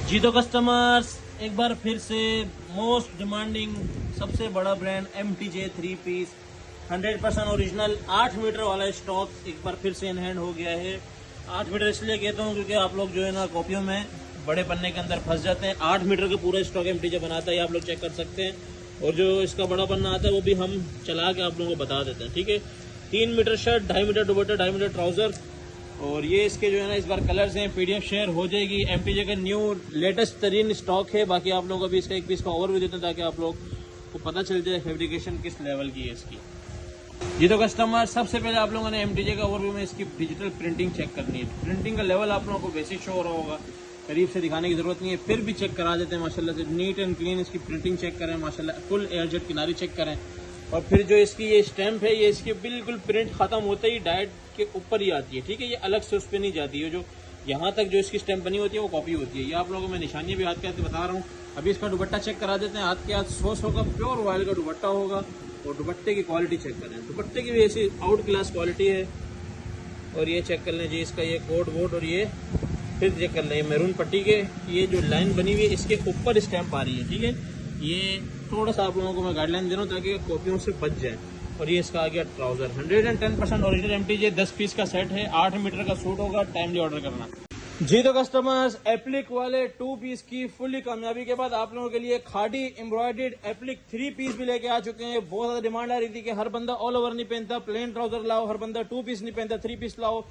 जी तो कस्टमर्स, एक बार फिर से मोस्ट डिमांडिंग सबसे बड़ा brand MTJ 3 piece 100% original 8 metre वाला स्टॉक एक बार फिर से इन हैंड हो गया है। 8 मीटर इसलिए कहता हूँ क्योंकि आप लोग जो है ना कॉपियों में बड़े पन्ने के अंदर फंस जाते हैं। 8 मीटर का पूरा स्टॉक MTJ बनाता है, आप लोग चेक कर सकते हैं। और जो इसका बड़ा पन्ना आता है वो भी हम चला के आप लोगों को बता देते हैं, ठीक है। 3 metre shirt, 2.5 metre dupatta, 2.5 metre trouser. और ये इसके जो है ना इस बार कलर्स हैं, PDF शेयर हो जाएगी। MTJ का न्यू लेटेस्ट तरीन स्टॉक है। बाकी आप लोग अभी इसका एक पीस का ओवरव्यू देते हैं ताकि आप लोग को पता चल जाए फैब्रिकेशन किस लेवल की है इसकी। जी तो कस्टमर, सबसे पहले आप लोगों ने MTJ का ओवरव्यू में इसकी डिजिटल प्रिंटिंग चेक करनी है। प्रिंटिंग का लेवल आप लोगों को बेसिक शो हो रहा होगा, करीब से दिखाने की जरूरत नहीं है, फिर भी चेक करा देते हैं माशाल्लाह से। नीट एंड क्लीन इसकी प्रिंटिंग चेक करें माशाल्लाह, फुल एयरजेट किनारी चेक करें। और फिर जो इसकी ये स्टैम्प है, ये इसकी बिल्कुल प्रिंट खत्म होते ही डायट के ऊपर ही आती है, ठीक है। ये अलग से उस पर नहीं जाती है। जो यहाँ तक जो इसकी स्टैम्प बनी होती है वो कॉपी होती है। ये आप लोगों को मैं निशानियाँ भी हाथ के हाथ बता रहा हूँ। अभी इसका दुपट्टा चेक करा देते हैं। हाथ के हाथ 100 का प्योर ऑयल का दुपट्टा होगा। और दुपट्टे की क्वालिटी चेक करें, दुपट्टे की भी ऐसी आउट क्लास क्वालिटी है। और ये चेक कर लें जी इसका ये कोड वोड। और ये फिर चेक कर लें मैरून पट्टी के ये जो लाइन बनी हुई है इसके ऊपर स्टैम्प आ रही है, ठीक है। ये थोड़ा सा आप लोगों को मैं गाइडलाइन दे रहा हूँ ताकि कॉपियों से बच जाए। और ये इसका आ गया ट्राउजर, 110% ओरिजिनल MTJ 10 पीस का सेट है। 8 मीटर का सूट होगा, टाइमली ऑर्डर करना। जी तो कस्टमर्स, एप्लिक वाले 2 पीस की फुल्ली कामयाबी के बाद आप लोगों के लिए खादी एम्ब्रॉयडर्ड एप्लिक 3 पीस भी लेके आ चुके हैं। बहुत ज्यादा डिमांड आ रही थी कि हर बंदा ऑल ओवर नहीं पहनता, प्लेन ट्राउजर लाओ, हर बंदा 2 पीस नहीं पहनता 3 पीस लाओ।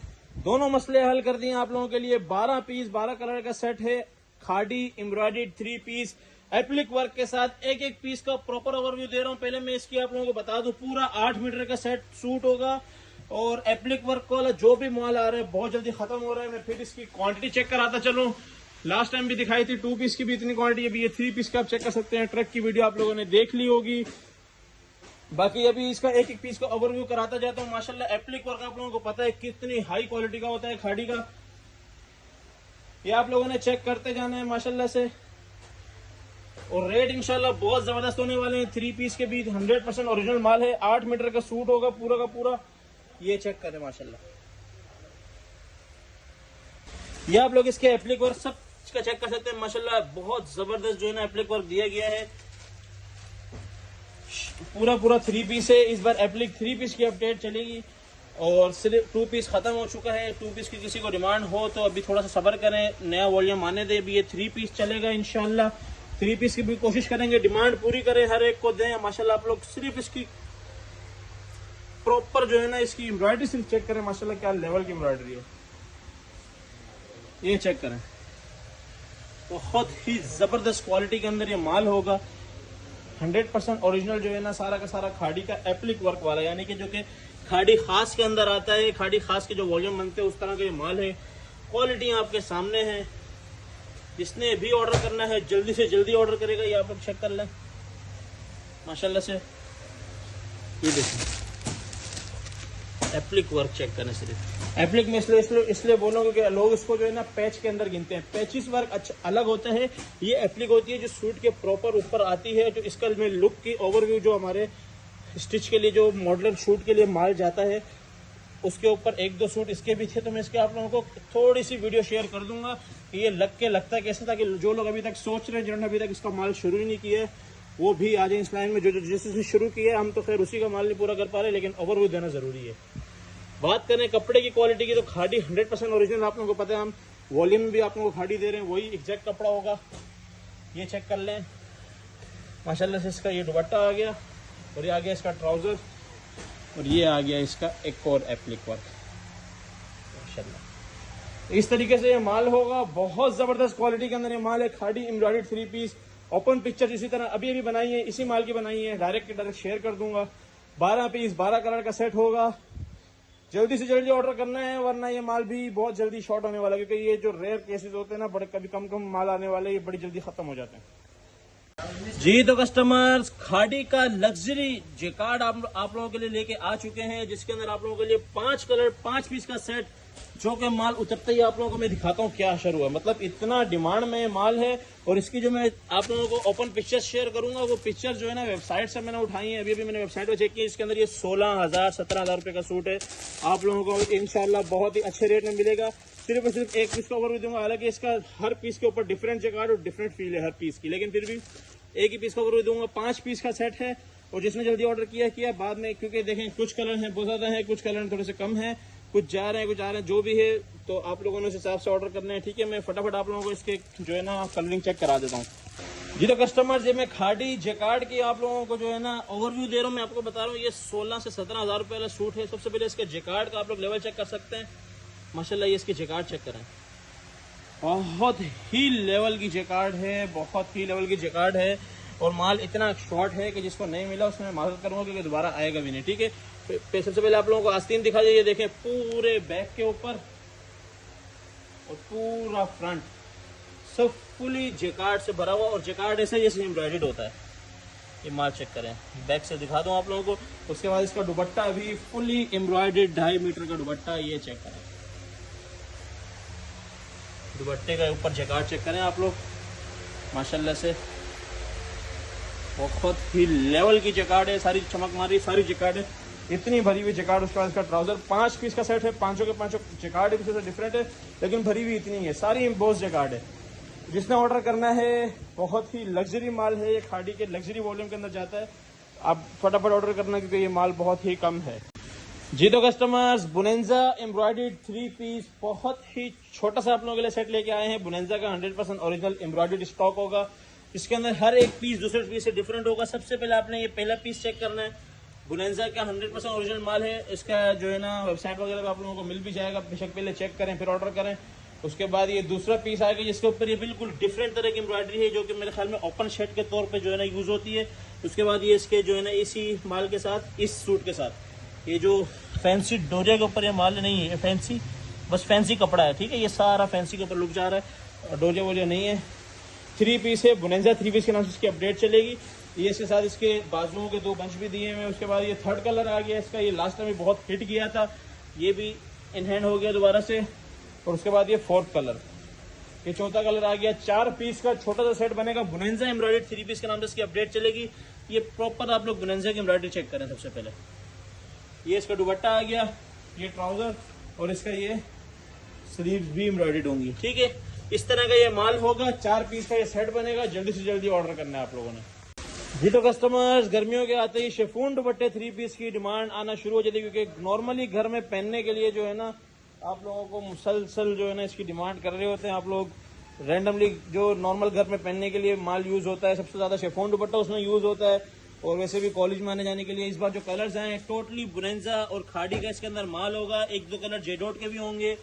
दोनों मसले हल कर दिए आप लोगों के लिए। 12 पीस 12 कलर का सेट है। Khadi embroidered 3 piece applique work के साथ एक एक पीस का प्रॉपर ओवरव्यू दे रहा हूं। पहले मैं इसकी आप लोगों को बता दूं, पूरा 8 मीटर का सेट सूट होगा। और एप्लिक वर्क वाला जो भी माल आ रहा है बहुत जल्दी खत्म हो रहा है। मैं फिर इसकी क्वांटिटी चेक कराता चलूं। लास्ट टाइम भी दिखाई थी 2 पीस की भी इतनी क्वांटिटी, अभी ये 3 पीस का आप चेक कर सकते हैं। ट्रक की वीडियो आप लोगों ने देख ली होगी। बाकी अभी इसका एक एक पीस का ओवरव्यू कराता जाता हूँ। माशाल्लाह एप्लिक वर्क आप लोगों को पता है कितनी हाई क्वालिटी का होता है खाड़ी का। ये आप लोगों ने चेक करते जाना है माशाल्लाह से। और रेट इंशाल्लाह बहुत जबरदस्त होने वाले हैं। 3 पीस के भी 100% ओरिजिनल माल है। 8 मीटर का सूट होगा पूरा का पूरा। ये चेक करें माशाल्लाह। ये आप लोग इसके एप्लिक वर्क सब का चेक कर सकते हैं माशाल्लाह। बहुत जबरदस्त जो है ना एप्लिक वर्क दिया गया है। पूरा पूरा 3 पीस है। इस बार एप्लिक 3 पीस की अपडेट चलेगी। और सिर्फ 2 पीस खत्म हो चुका है। 2 पीस की किसी को डिमांड हो तो अभी थोड़ा सा सब्र करें, नया वॉल्यूम आने दे। अभी ये 3 पीस चलेगा इंशाल्लाह। 3 पीस की भी कोशिश करेंगे, डिमांड पूरी करें, हर एक को दें माशाल्लाह। आप लोग सिर्फ इसकी प्रॉपर जो है ना इसकी एम्ब्रॉयडरी सिर्फ चेक करें माशाल्लाह, क्या लेवल की एम्ब्रॉयडरी है। ये चेक करें, बहुत ही जबरदस्त क्वालिटी के अंदर ये माल होगा। 100% ओरिजिनल जो है ना सारा का सारा खाड़ी का एप्लिक वर्क वाला, यानी कि जो कि खाड़ी खास के अंदर आता है। खाड़ी खास के जो वॉल्यूम बनते हैं उस तरह का ये माल है। क्वालिटी आपके सामने है। जिसने भी ऑर्डर करना है जल्दी से जल्दी ऑर्डर करेगा। ये आप लोग चेक कर लें माशाल्लाह से। ये देखिए एप्लिक वर्क चेक करने सिर्फ एप्लिक में इसलिए बोलो क्योंकि लोग इसको जो है ना पैच के अंदर गिनते हैं। पैचिस वर्क अच्छा अलग होता है। ये एप्लिक होती है जो सूट के प्रॉपर ऊपर आती है। जो इसका में लुक की ओवरव्यू जो हमारे स्टिच के लिए जो मॉडलर शूट के लिए माल जाता है उसके ऊपर 1-2 सूट इसके भी थे। तो मैं इसके आप लोगों को थोड़ी सी वीडियो शेयर कर दूंगा कि ये लगता कैसे था, कि जो लोग अभी तक सोच रहे हैं जिन्होंने अभी तक इसका माल शुरू ही नहीं किया है वो भी आ जाए इस लाइन में। जो जिसने शुरू किया है, हम तो खैर उसी का माल नहीं पूरा कर पा रहे, लेकिन ओवरव्यू देना जरूरी है। बात करें कपड़े की क्वालिटी की तो खाड़ी 100% ओरिजिनल आप लोगों को पता है। हम वॉल्यूम में भी आप लोगों को खाड़ी दे रहे हैं, वही एग्जैक्ट कपड़ा होगा। ये चेक कर लें माशाल्लाह से। इसका ये दुपट्टा आ गया और ये आ गया इसका ट्राउजर और ये आ गया इसका एक और एप्लिक वर्क माशाल्लाह। इस तरीके से ये माल होगा। बहुत जबरदस्त क्वालिटी के अंदर ये माल है। खाड़ी एम्ब्रॉयडर्ड 3 पीस ओपन पिक्चर इसी तरह अभी बनाई है, इसी माल की बनाई है। डायरेक्ट शेयर कर दूंगा। 12 पीस 12 कलर का सेट होगा। जल्दी से जल्दी ऑर्डर करना है वरना ये माल भी बहुत जल्दी शॉर्ट होने वाला है, क्योंकि ये जो रेयर केसेस होते हैं ना, बड़े कभी कम माल आने वाले, ये बड़ी जल्दी खत्म हो जाते हैं। जी तो कस्टमर्स, खाड़ी का लग्जरी जेकार्ड आप लोगों के लिए लेके आ चुके हैं, जिसके अंदर आप लोगों के लिए 5 कलर 5 पीस का सेट, जो कि माल उतरते ही आप लोगों को मैं दिखाता हूँ क्या असर हुआ। मतलब इतना डिमांड में माल है। और इसकी जो मैं आप लोगों को ओपन पिक्चर शेयर करूंगा, वो पिक्चर जो है ना वेबसाइट से मैंने उठाई है। अभी मैंने वेबसाइट पर चेक किया, इसके अंदर ये 16,000 17,000 रुपए का सूट है। आप लोगों को इंशाल्लाह बहुत ही अच्छे रेट में मिलेगा। सिर्फ और सिर्फ एक पीस का ओवरव्यू दूंगा। हालांकि इसका हर पीस के ऊपर डिफरेंट जैकार्ड और डिफरेंट फील है हर पीस की, लेकिन फिर भी एक ही पीस का ओवरव्यू दूंगा। 5 पीस का सेट है और जिसने जल्दी ऑर्डर किया बाद में, क्योंकि देखें कुछ कलर हैं बहुत ज्यादा है, कुछ कलर थोड़े से कम है, कुछ जा रहे हैं कुछ आ रहे हैं, जो भी है तो आप लोगों ने उस हिसाब से ऑर्डर करना है। ठीक है, मैं फटाफट आप लोगों को इसके जो है ना कलरिंग चेक करा देता हूँ। जी तो कस्टमर्स, ये मैं खाड़ी जैकार्ड की आप लोगों को जो है ना ओवरव्यू दे रहा हूँ। मैं आपको बता रहा हूँ ये 16 से 17 हज़ार रुपये वाला सूट है। सबसे पहले इसके जैकार्ड का आप लोग लेवल चेक कर सकते हैं। माशाल्लाह ये इसकी जैकार्ड चेक करें, बहुत ही लेवल की जैकार्ड है, बहुत ही लेवल की जैकार्ड है। और माल इतना शॉर्ट है कि जिसको नहीं मिला उसमें मैं माजरत करूंगा क्योंकि दोबारा आएगा भी नहीं। ठीक है, सबसे पहले आप लोगों को आस्तीन दिखा जाइए। देखें पूरे बैक के ऊपर और पूरा फ्रंट सब फुली जैकार्ड से भरा हुआ, और जैकार्ड ऐसे जैसे एम्ब्रॉयडर्ड होता है। ये माल चेक करें, बैक से दिखा दूं आप लोगों को। उसके बाद इसका दुपट्टा भी फुली एम्ब्रॉयडर्ड 2.5 मीटर का दुपट्टा, ये चेक करें। दुपट्टे का ऊपर जैकार्ड चेक करें आप लोग, माशाल्लाह से बहुत ही लेवल की जैकार्ड है। सारी चमक मारी सारी जैकार्ड है, इतनी भरी हुई जैकार्ड। उसके बाद इसका ट्राउजर 5 पीस का सेट है, पांचों के पांचों जैकार्ड एक दूसरे से डिफरेंट है, लेकिन भरी हुई इतनी है, सारी एम्बोस जैकार्ड है। जिसने ऑर्डर करना है, बहुत ही लग्जरी माल है ये, खाड़ी के लग्जरी वॉल्यूम के अंदर जाता है। आप फटाफट ऑर्डर करना क्योंकि ये माल बहुत ही कम है। जी तो कस्टमर्स, बुनेंजा एम्ब्रॉयडर्ड 3 पीस बहुत ही छोटा सा आप लोगों के लिए सेट लेके आए हैं। बुनेंजा का 100% ओरिजिनल एम्ब्रॉयडर्ड स्टॉक होगा। इसके अंदर हर एक पीस दूसरे पीस से डिफरेंट होगा। सबसे पहले आपने ये पहला पीस चेक करना है। बुनेंजा का 100% ओरिजिनल माल है। इसका जो है ना वेबसाइट वगैरह पे आप लोगों को मिल भी जाएगा, बेशक पहले चेक करें फिर ऑर्डर करें। उसके बाद ये दूसरा पीस आएगा जिसके ऊपर ये बिल्कुल डिफरेंट तरह की एम्ब्रॉयडरी है, जो कि मेरे ख्याल में ओपन शर्ट के तौर पे जो है ना यूज होती है। उसके बाद ये इसके जो है ना इसी माल के साथ, इस सूट के साथ, ये जो फैंसी डोरिया के ऊपर ये माल नहीं है, ये फैंसी बस फैंसी कपड़ा है। ठीक है, ये सारा फैंसी के ऊपर लुक जा रहा है और डोरिया वोरिया नहीं है। 3 पीस है, बुनेंजा 3 पीस के नाम से इसकी अपडेट चलेगी। ये इसके साथ इसके बाजुओं के 2 बंच भी दिए हैं। उसके बाद ये 3rd कलर आ गया इसका, ये लास्ट टाइम बहुत हिट किया था, ये भी इन हैंड हो गया दोबारा से। और उसके बाद ये 4th कलर, ये 4था कलर आ गया। 4 पीस का छोटा सा सेट बनेगा। बुनेंजा एम्ब्रॉयडर्ड 3 पीस के नाम से इसकी अपडेट चलेगी। ये प्रॉपर आप लोग बुनेंजा की एम्ब्रॉयडरी चेक करें। सबसे पहले ये इसका दुपट्टा आ गया, ये ट्राउजर और इसका ये स्लीव्स भी एम्ब्रॉयडर्ड होंगी। ठीक है, इस तरह का ये माल होगा। 4 पीस का ये सेट बनेगा। जल्दी से जल्दी ऑर्डर करना है आप लोगों ने। जी तो कस्टमर्स, गर्मियों के आते ही शिफॉन दुपट्टे 3 पीस की डिमांड आना शुरू हो जाती है, क्योंकि नॉर्मली घर में पहनने के लिए जो है ना आप लोगों को मुसलसल जो है ना इसकी डिमांड कर रहे होते हैं। आप लोग रैंडमली जो नॉर्मल घर में पहनने के लिए माल यूज होता है, सबसे ज्यादा शिफॉन दुपट्टा उसमें यूज होता है। और वैसे भी कॉलेज में आने जाने के लिए इस बार जो कलर्स आए हैं टोटली बुनेंजा और खाड़ी का इसके अंदर माल होगा। 1-2 कलर जेडोट के भी होंगे।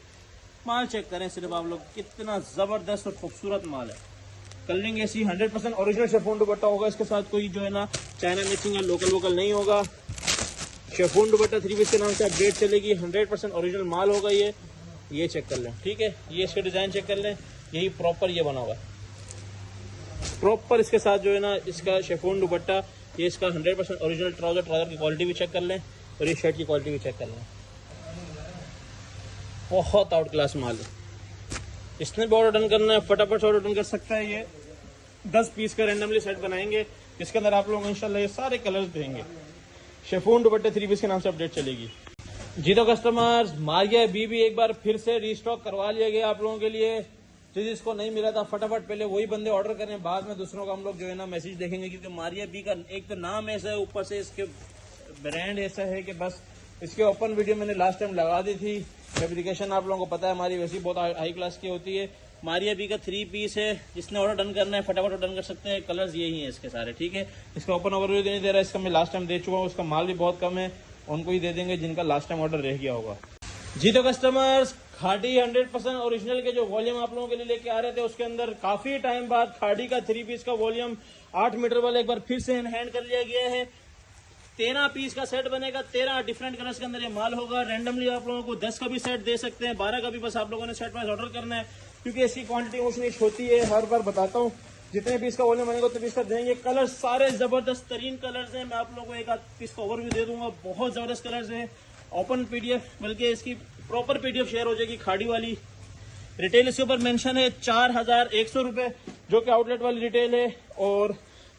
माल चेक करें सिर्फ आप लोग, कितना जबरदस्त और खूबसूरत माल है। कलरिंग ऐसी 100% ओरिजिनल शिफॉन दुपट्टा होगा। इसके साथ कोई जो है ना चाइना मिक्सिंग या लोकल वोकल नहीं होगा। शिफॉन दुपट्टा 3 पीस के नाम से अपडेट चलेगी। 100% ओरिजिनल माल होगा ये चेक कर लें। ठीक है, ये इसके डिजाइन चेक कर लें, यही प्रॉपर ये बना होगा प्रॉपर। इसके साथ जो है ना इसका शिफॉन दुपट्टा, ये इसका 100% ओरिजिनल ट्राउजर की क्वालिटी भी चेक कर लें और ये शर्ट की क्वालिटी भी चेक कर लें। बहुत आउट क्लास माल है। इसने भी ऑर्डर डन करना है, फटाफट से ऑर्डर डन कर सकता है। ये 10 पीस का रैंडमली सेट बनाएंगे, जिसके अंदर आप लोग इंशाल्लाह ये सारे कलर्स देंगे। शिफॉन दुपट्टे 3 पीस के नाम से अपडेट चलेगी। जी तो कस्टमर्स, मारिया बी भी एक बार फिर से रीस्टॉक करवा लिया गया आप लोगों के लिए। जिसको नहीं मिला था फटाफट पहले वही बंदे ऑर्डर करें, बाद में दूसरों का हम लोग जो है ना मैसेज देखेंगे, क्योंकि मारिया बी का एक तो नाम ऐसा है, ऊपर से इसके ब्रांड ऐसा है कि बस इसके ओपन वीडियो मैंने लास्ट टाइम लगा दी थी। फैब्रिकेशन आप लोगों को पता है हमारी वैसी बहुत हाई क्लास की होती है। मारिया बी का 3 पीस है। जिसने ऑर्डर डन करना है फटाफट ऑर्डर डन कर सकते हैं। कलर्स यही हैं इसके सारे। ठीक है, इसका ओपन ओवरव्यू नहीं दे रहा है, इसका मैं लास्ट टाइम दे चुका हूँ। उसका माल भी बहुत कम है, उनको ही दे देंगे जिनका लास्ट टाइम ऑर्डर रह गया होगा। जी तो कस्टमर्स, खाड़ी 100% ओरिजिनल के जो वॉल्यूम आप लोगों के लिए लेके आ रहे थे, उसके अंदर काफी टाइम बाद खाड़ी का 3 पीस का वॉल्यूम 8 मीटर वाला एक बार फिर से हैंड कर लिया गया है। 13 पीस का सेट बनेगा। 13 डिफरेंट कलर्स के अंदर ये माल होगा। रैंडमली आप लोगों को 10 का भी सेट दे सकते हैं, 12 का भी, बस आप लोगों ने सेट वाइज ऑर्डर करना है, क्योंकि इसकी क्वांटिटी उसमें होती है। हर बार बताता हूँ, जितने पीस का वॉल्यूम बनेगा उतने पीस का देंगे। कलर सारे जबरदस्त तरीन कलर्स हैं। मैं आप लोगों को एक आध पीस का ओवरव्यू दे दूंगा। बहुत जबरदस्त कलर्स हैं। ओपन पीडीएफ, बल्कि इसकी प्रॉपर पीडीएफ शेयर हो जाएगी खाड़ी वाली। रिटेल इसके ऊपर मेंशन है 4100 रुपए, जो कि आउटलेट वाली रिटेल है। और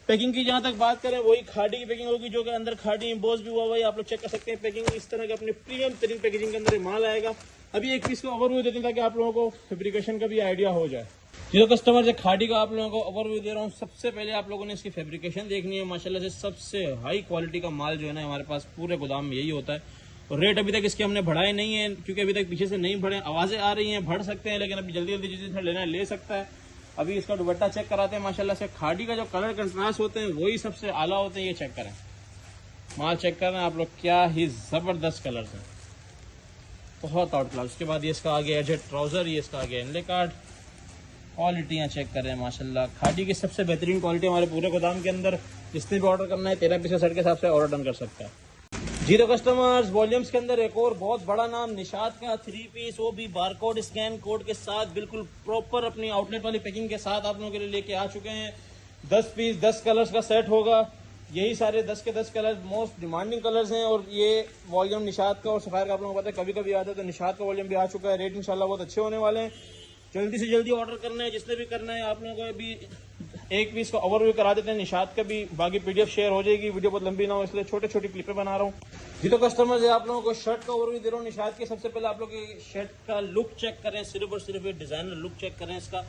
पैकिंग की जहां तक बात करें, वही खाड़ी की पैकिंग होगी, जो कि अंदर खाड़ी इम्बोज भी हुआ है। आप लोग चेक कर सकते हैं पैकिंग इस तरह के अपने प्रीमियम तरीन पैकेजिंग के अंदर माल आएगा। अभी एक पीस का ओवरव्यू देते हैं ताकि आप लोगों को फैब्रिकेशन का भी आइडिया हो जाए। जो कस्टमर से खाड़ी का आप लोगों को ओवरव्यू दे रहा हूँ। सबसे पहले आप लोगों ने इसकी फैब्रिकेशन देखनी है। माशाल्लाह से सबसे हाई क्वालिटी का माल जो है ना हमारे पास पूरे गोदाम में यही होता है। और रेट अभी तक इसके हमने बढ़ाए नहीं है क्योंकि अभी तक पीछे से नहीं बढ़े। आवाजें आ रही हैं बढ़ सकते हैं, लेकिन अभी जल्दी जल्दी जिसे लेना है ले सकता है। अभी इसका दुपट्टा चेक कराते हैं। माशाल्लाह से खाड़ी का जो कलर कंट्रास्ट होते हैं वही सबसे आला होते हैं। ये चेक करें, माल चेक कर रहे हैं आप लोग, क्या ही जबरदस्त कलर है, बहुत आउट क्लास। उसके बाद ये इसका आगे एजेड ट्राउजर, ये इसका आगे एनले कार्ड। क्वालिटियाँ चेक करें माशाल्लाह, खाड़ी की सबसे बेहतरीन क्वालिटी हमारे पूरे गोदाम के अंदर। जिसने भी ऑर्डर करना है 13 पीस सेट के हिसाब से ऑर्डर डन कर सकता है। जी तो कस्टमर्स, वॉल्यूम्स के अंदर एक और बहुत बड़ा नाम निशात का 3 पीस, वो भी बारकोड स्कैन कोड के साथ बिल्कुल प्रॉपर अपनी आउटलेट वाली पैकिंग के साथ आप लोगों के लिए लेके आ चुके हैं। 10 पीस 10 कलर्स का सेट होगा। यही सारे 10 के 10 कलर मोस्ट डिमांडिंग कलर्स हैं। और ये वॉल्यूम निशात का और सफायर का आप लोगों को पता है कभी कभी आता है, तो निशात का वॉल्यूम भी आ चुका है। रेट इंशाल्लाह बहुत अच्छे होने वाले हैं। जल्दी से जल्दी ऑर्डर करना है जिसने भी करना है। आप लोगों को अभी एक पीस का ओवरव्यू करा देते हैं निशात का भी, बाकी पीडीएफ शेयर हो जाएगी। वीडियो बहुत लंबी ना हो इसलिए छोटे छोटी क्लिपें बना रहा हूँ। जी तो कस्टमर्स है, आप लोगों को शर्ट का ओवरव्यू दे रहा हूँ निशात के। सबसे पहले आप लोग शर्ट का लुक चेक करें, सिर्फ और सिर्फ डिजाइनर लुक चेक करें इसका।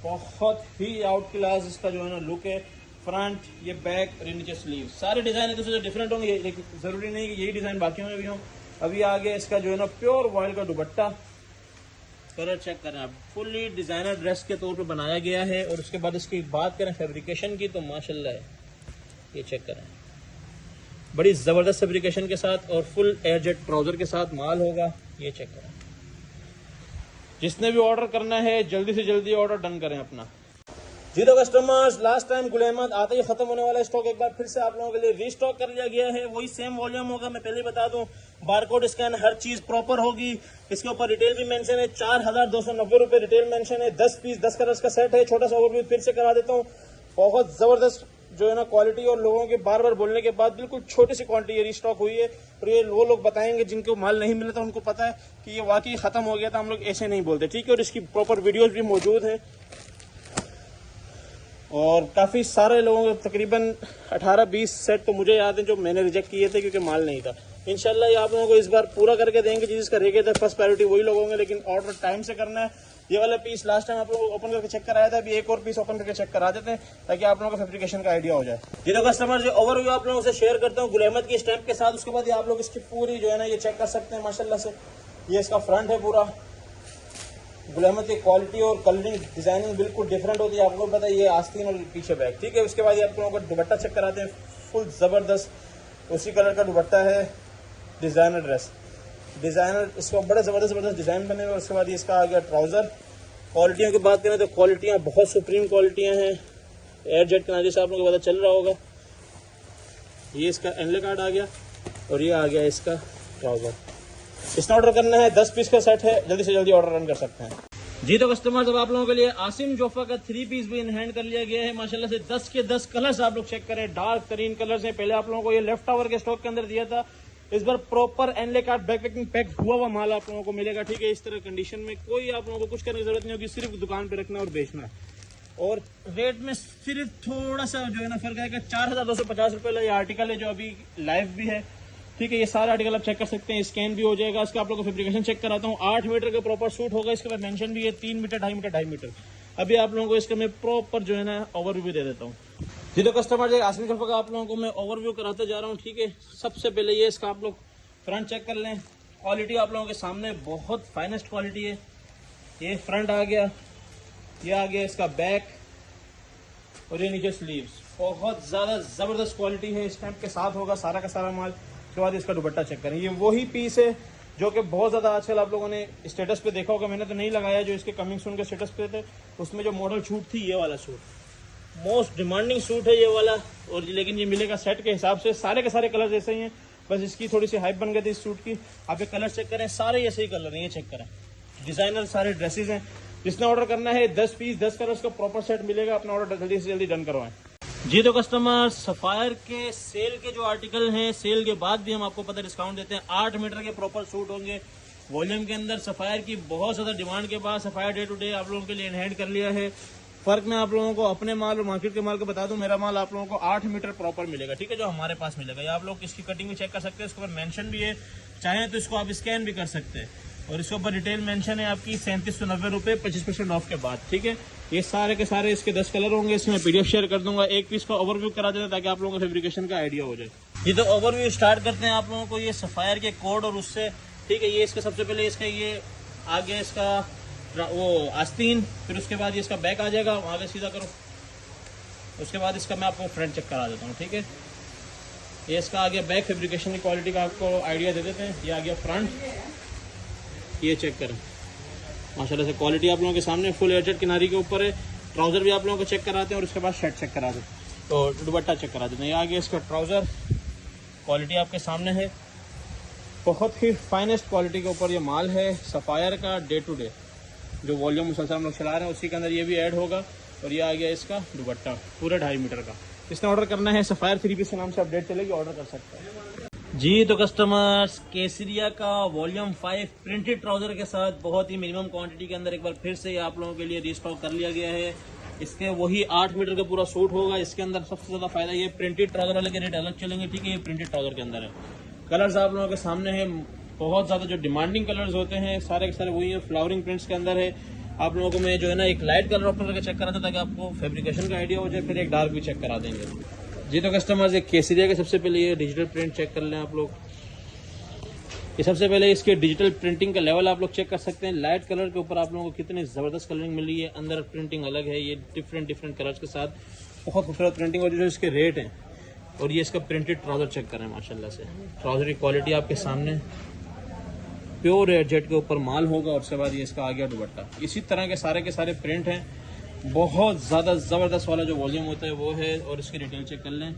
बहुत ही आउट क्लास इसका जो है ना लुक है। फ्रंट, ये बैक और नीचे स्लीव, सारे डिजाइन एक दूसरे से डिफरेंट होंगे, लेकिन जरूरी नहीं कि यही डिजाइन बाकी में भी हो। अभी आगे इसका जो है ना प्योर वॉयल का दुपट्टा, कलर चेक करें आप, फुल्ली डिजाइनर ड्रेस के तौर पे बनाया गया है। और उसके बाद इसकी बात करें फैब्रिकेशन की तो माशाल्लाह है, ये चेक करें, बड़ी जबरदस्त फैब्रिकेशन के साथ और फुल एयरजेट ट्राउजर के साथ माल होगा। ये चेक करें, जिसने भी ऑर्डर करना है जल्दी से जल्दी ऑर्डर डन करें अपना। जी तो customers, last time Gul Ahmed आते ही खत्म होने वाला स्टॉक एक बार फिर से आप लोगों के लिए रीस्टॉक कर लिया गया है। वही सेम वॉल्यूम होगा। मैं पहले बता दूं, बारकोड स्कैन हर चीज प्रॉपर होगी। इसके ऊपर रिटेल भी मेंशन है, 4290 रुपए रिटेल मेंशन है। 10 पीस 10 कलर्स का सेट है। छोटा सा ओवरव्यू फिर से करा देता हूँ। बहुत जबरदस्त जो है ना क्वालिटी, और लोगों के बार बार बोलने के बाद बिल्कुल छोटी सी क्वांटिटी रीस्टॉक हुई है। और ये वो लोग बताएंगे जिनको माल नहीं मिला था, उनको पता है कि ये वाकई खत्म हो गया था। हम लोग ऐसे नहीं बोलते, ठीक है। और इसकी प्रॉपर वीडियोज भी मौजूद है। और काफ़ी सारे लोगों के तकरीबन 18-20 सेट तो मुझे याद है जो मैंने रिजेक्ट किए थे क्योंकि माल नहीं था। इंशाल्लाह ये आप लोगों को इस बार पूरा करके देंगे। जिसका रेट था फर्स्ट प्रायोरिटी वही लोग होंगे, लेकिन ऑर्डर टाइम से करना है। ये वाला पीस लास्ट टाइम आप लोगों को ओपन करके चेक कराया था, अभी एक और पीस ओपन करके चेक करा देते हैं ताकि आप लोगों को फैब्रिकेशन का आइडिया हो जाए। जी तो कस्टमर, जो ओवरव्यू आप लोगों से शेयर करता हूँ गुल अहमद की स्टैंप के साथ। उसके बाद आप लोग इसकी पूरी जो है ना ये चेक कर सकते हैं माशाल्लाह से। ये इसका फ्रंट है पूरा। गुल अहमद की क्वालिटी और कलरिंग डिजाइनिंग बिल्कुल डिफरेंट होती है, आपको पता है। ये आस्तीन और पीछे बैक, ठीक है। उसके बाद ये आप लोगों को दुपट्टा चेक कराते हैं। फुल जबरदस्त उसी कलर का दुपट्टा है, डिजाइनर ड्रेस, डिजाइनर। इसको बड़े जबरदस्त डिजाइन बने हुए। उसके बाद ये इसका आ गया ट्राउजर। क्वालिटियों की बात करें तो क्वालिटियाँ बहुत सुप्रीम क्वालिटियाँ हैं। एयरजेट के नाम से आप लोगों को पता चल रहा होगा। ये इसका एनले कार्ड आ गया और ये आ गया इसका ट्राउजर। इसका ऑर्डर करना है, 10 पीस का सेट है, जल्दी से जल्दी ऑर्डर रन कर सकते हैं। जी तो कस्टमर्स, अब आप लोगों के लिए आसिम जोफा का 3 पीस भी इन हैंड कर लिया गया है। माशाल्लाह से 10 के 10 कलर्स आप लोग चेक करें, डार्क तरीन कलर्स हैं। पहले आप लोगों को ये लेफ्ट आवर के स्टॉक के अंदर दिया था। इस बार प्रॉपर एनले कार्ड बैक पैकिंग पैक हुआ हुआ माल आप लोगों को मिलेगा, ठीक है। इस तरह कंडीशन में कोई आप लोगों को कुछ करने की जरूरत नहीं होगी, सिर्फ दुकान पे रखना और बेचना। और रेट में सिर्फ थोड़ा सा जो है ना फर्क आएगा। 4250 रुपये ये आर्टिकल है जो अभी लाइव भी है, ठीक है। ये सारा आर्टिकल आप चेक कर सकते हैं, स्कैन भी हो जाएगा। इसका आप लोगों को फैब्रिकेशन चेक कराता हूँ। 8 मीटर का प्रॉपर सूट होगा। इसके बाद मेंशन भी है 3 मीटर 2.5 मीटर 2.5 मीटर। अभी आप लोगों को इसका मैं प्रॉपर जो है ना ओवरव्यू दे देता हूँ। जी तो कस्टमर, आसिम जोफा का आप लोगों को मैं ओवरव्यू कराते जा रहा हूँ, ठीक है। सबसे पहले ये इसका आप लोग फ्रंट चेक कर लें। क्वालिटी आप लोगों के सामने बहुत फाइनेस्ट क्वालिटी है। ये फ्रंट आ गया, ये आ गया इसका बैक और ये नीचे स्लीव्स। बहुत ज़्यादा ज़बरदस्त क्वालिटी है। स्टैंप के साथ होगा सारा का सारा माल। उसके बाद इसका दुपट्टा चेक करें। ये वही पीस है जो कि बहुत ज़्यादा आजकल आप लोगों ने स्टेटस पे देखा होगा। मैंने तो नहीं लगाया, जो इसके कमिंग सून के स्टेटस पे थे उसमें जो मॉडल शूट थी, ये वाला सूट मोस्ट डिमांडिंग सूट है ये वाला। और लेकिन ये मिलेगा सेट के हिसाब से। सारे के सारे कलर ऐसे ही हैं, बस इसकी थोड़ी सी हाइप बन गई थी इस सूट की। आप ये कलर चेक करें, सारे ऐसे ही कलर हैं, ये चेक करें। डिजाइनर सारे ड्रेसेस हैं। जिसने ऑर्डर करना है 10 पीस 10 कलर का प्रॉपर सेट मिलेगा। अपना ऑर्डर जल्दी से जल्दी डन करवाएं। जी तो कस्टमर, सफायर के सेल के जो आर्टिकल हैं, सेल के बाद भी हम आपको पता डिस्काउंट देते हैं। 8 मीटर के प्रॉपर सूट होंगे वॉल्यूम के अंदर। सफायर की बहुत ज़्यादा डिमांड के बाद सफायर डे टू डे आप लोगों के लिए इनहैंड कर लिया है। फर्क मैं आप लोगों को अपने माल और मार्केट के माल को बता दूं। मेरा माल आप लोगों को 8 मीटर प्रॉपर मिलेगा, ठीक है, जो हमारे पास मिलेगा। ये आप लोग इसकी कटिंग भी चेक कर सकते हैं, इसके ऊपर मेंशन भी है। चाहें तो इसको आप स्कैन भी कर सकते हैं। और इसके ऊपर रिटेल मेंशन है आपकी 3790 रुपये 25% ऑफ के बाद। ठीक है, ये सारे के सारे इसके 10 कलर होंगे। इसमें PDF शेयर कर दूंगा। एक पीस का ओवरव्यू करा देता ताकि आप लोगों को फैब्रिकेशन का आइडिया हो जाए। ये तो ओवरव्यू स्टार्ट करते हैं आप लोगों को ये सफायर के कोड और उससे। ठीक है, ये इसका सबसे पहले इसका ये आगे इसका वो आस्तीन, फिर उसके बाद ये इसका बैक आ जाएगा, वहाँ पे सीधा करो। उसके बाद इसका मैं आपको फ्रंट चेक करा देता हूँ। ठीक है, ये इसका आ गया बैक, फैब्रिकेशन की क्वालिटी का आपको आइडिया दे देते हैं। ये आ गया फ्रंट, ये चेक करें माशाल्लाह से क्वालिटी आप लोगों के सामने फुल एयरटेड किनारी के ऊपर है। ट्राउज़र भी आप लोगों को चेक कराते हैं और उसके बाद शर्ट चेक करा देते हैं, तो दुपट्टा चेक करा देते हैं। ये आ गया इसका ट्राउज़र, क्वालिटी आपके सामने है, बहुत ही फाइनेस्ट क्वालिटी के ऊपर ये माल है। सफ़ायर का डे टू डे जो वॉल्यूम मुसलसल हम लोग चला रहे हैं उसी के अंदर ये भी ऐड होगा। और ये आ गया इसका दुपट्टा पूरे 2.5 मीटर का। इसने ऑर्डर करना है सफ़ायर 3 पीस के नाम से अपडेट चलेगी, ऑर्डर कर सकते हैं जी। तो कस्टमर्स केसरिया का वॉल्यूम 5 प्रिंटेड ट्राउज़र के साथ बहुत ही मिनिमम क्वांटिटी के अंदर एक बार फिर से आप लोगों के लिए रीस्टॉक कर लिया गया है। इसके वही 8 मीटर का पूरा सूट होगा। इसके अंदर सबसे ज़्यादा फायदा ये प्रिंटेड ट्राउज़र वाले के रेट अलग चलेंगे। ठीक है, ये प्रिंटेड ट्राउज़र के अंदर है। कलर्स आप लोगों के सामने है, बहुत ज़्यादा जो डिमांडिंग कलर्स होते हैं सारे के सारे वही है। फ्लावरिंग प्रिंट्स के अंदर है। आप लोगों को मैं जो है ना एक लाइट कलर ऑप्शन करके चेक करा था ताकि आपको फैब्रिकेशन का आइडिया हो जाए, फिर एक डार्क भी चेक करा देंगे जी। तो कस्टमर्स एक केसरिया के सबसे पहले ये डिजिटल प्रिंट चेक कर लें आप लोग। ये सबसे पहले इसके डिजिटल प्रिंटिंग का लेवल आप लोग चेक कर सकते हैं। लाइट कलर के ऊपर आप लोगों को कितनी ज़बरदस्त कलरिंग मिली है, अंदर प्रिंटिंग अलग है। ये डिफरेंट कलर्स के साथ बहुत खूबसूरत प्रिंटिंग और जो इसके रेट हैं। और ये इसका प्रिंटेड ट्राउज़र चेक करें माशाल्लाह से। ट्राउज़र की क्वालिटी आपके सामने प्योर एयरजेट के ऊपर माल होगा। और उसके बाद ये इसका आ गया दुपट्टा। इसी तरह के सारे प्रिंट हैं। बहुत ज़्यादा ज़बरदस्त वाला जो वॉल्यूम होता है वो है। और इसकी रिटेल चेक कर लें,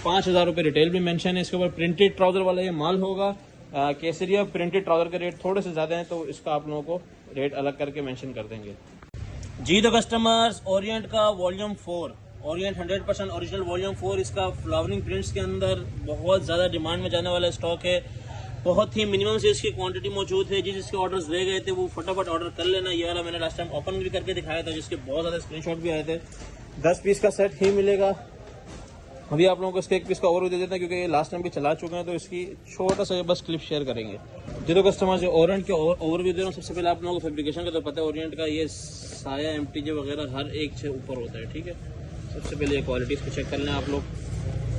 5000 रुपये रिटेल भी मेंशन है। इसके ऊपर प्रिंटेड ट्राउज़र वाला ये माल होगा। केसरिया प्रिंटेड ट्राउज़र के रेट थोड़े से ज़्यादा हैं, तो इसका आप लोगों को रेट अलग करके मेंशन कर देंगे जी। तो कस्टमर्स ओरिएंट का वॉल्यूम 4, ओरिएंट 100% ओरिजिनल वॉल्यूम 4, इसका फ्लावरिंग प्रिंट्स के अंदर बहुत ज़्यादा डिमांड में जाने वाला स्टॉक है। बहुत ही मिनिमम से इसकी क्वांटिटी मौजूद है। जिसके ऑर्डर्स रह गए थे वो फटाफट ऑर्डर कर लेना। ये वाला मैंने लास्ट टाइम ओपन भी करके दिखाया था, जिसके बहुत ज़्यादा स्क्रीनशॉट भी आए थे। 10 पीस का सेट ही मिलेगा। अभी आप लोगों को इसके 1 पीस का ओवरव्यू दे देते हैं क्योंकि ये लास्ट टाइम भी चला चुके हैं, तो इसकी छोटा सा बस क्लिप शेयर करेंगे। जो कस्टमर जो ओरिएंट के ओवरव्यू दे रहा हूँ, सबसे पहले आप लोगों को फैब्रिकेशन का तो पता है। ओरिएंट का ये साया MTJ वगैरह हर एक से ऊपर होता है। ठीक है, सबसे पहले ये क्वालिटी इसको चेक कर लें आप लोग।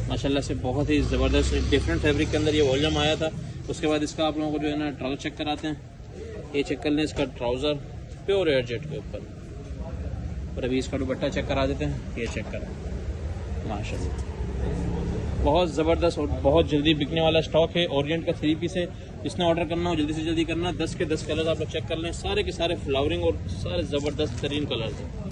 माशाल्लाह से बहुत ही ज़बरदस्त डिफरेंट फैब्रिक के अंदर ये वॉल्यूम आया था। उसके बाद इसका आप लोगों को जो है ना ट्राउज़र चेक कराते हैं। ये चेक कर लें, इसका ट्राउज़र प्योर एयरजेट के ऊपर। और अभी इसका दुपट्टा चेक करा देते हैं। ये चेक करें माशाल्लाह, बहुत ज़बरदस्त और बहुत जल्दी बिकने वाला स्टॉक है। ओरिएंट का 3 पीस है। जिसने ऑर्डर करना हो जल्दी से जल्दी करना। 10 के 10 कलर आप लोग चेक कर लें। सारे के सारे फ्लावरिंग और सारे ज़बरदस्त तरीन कलर हैं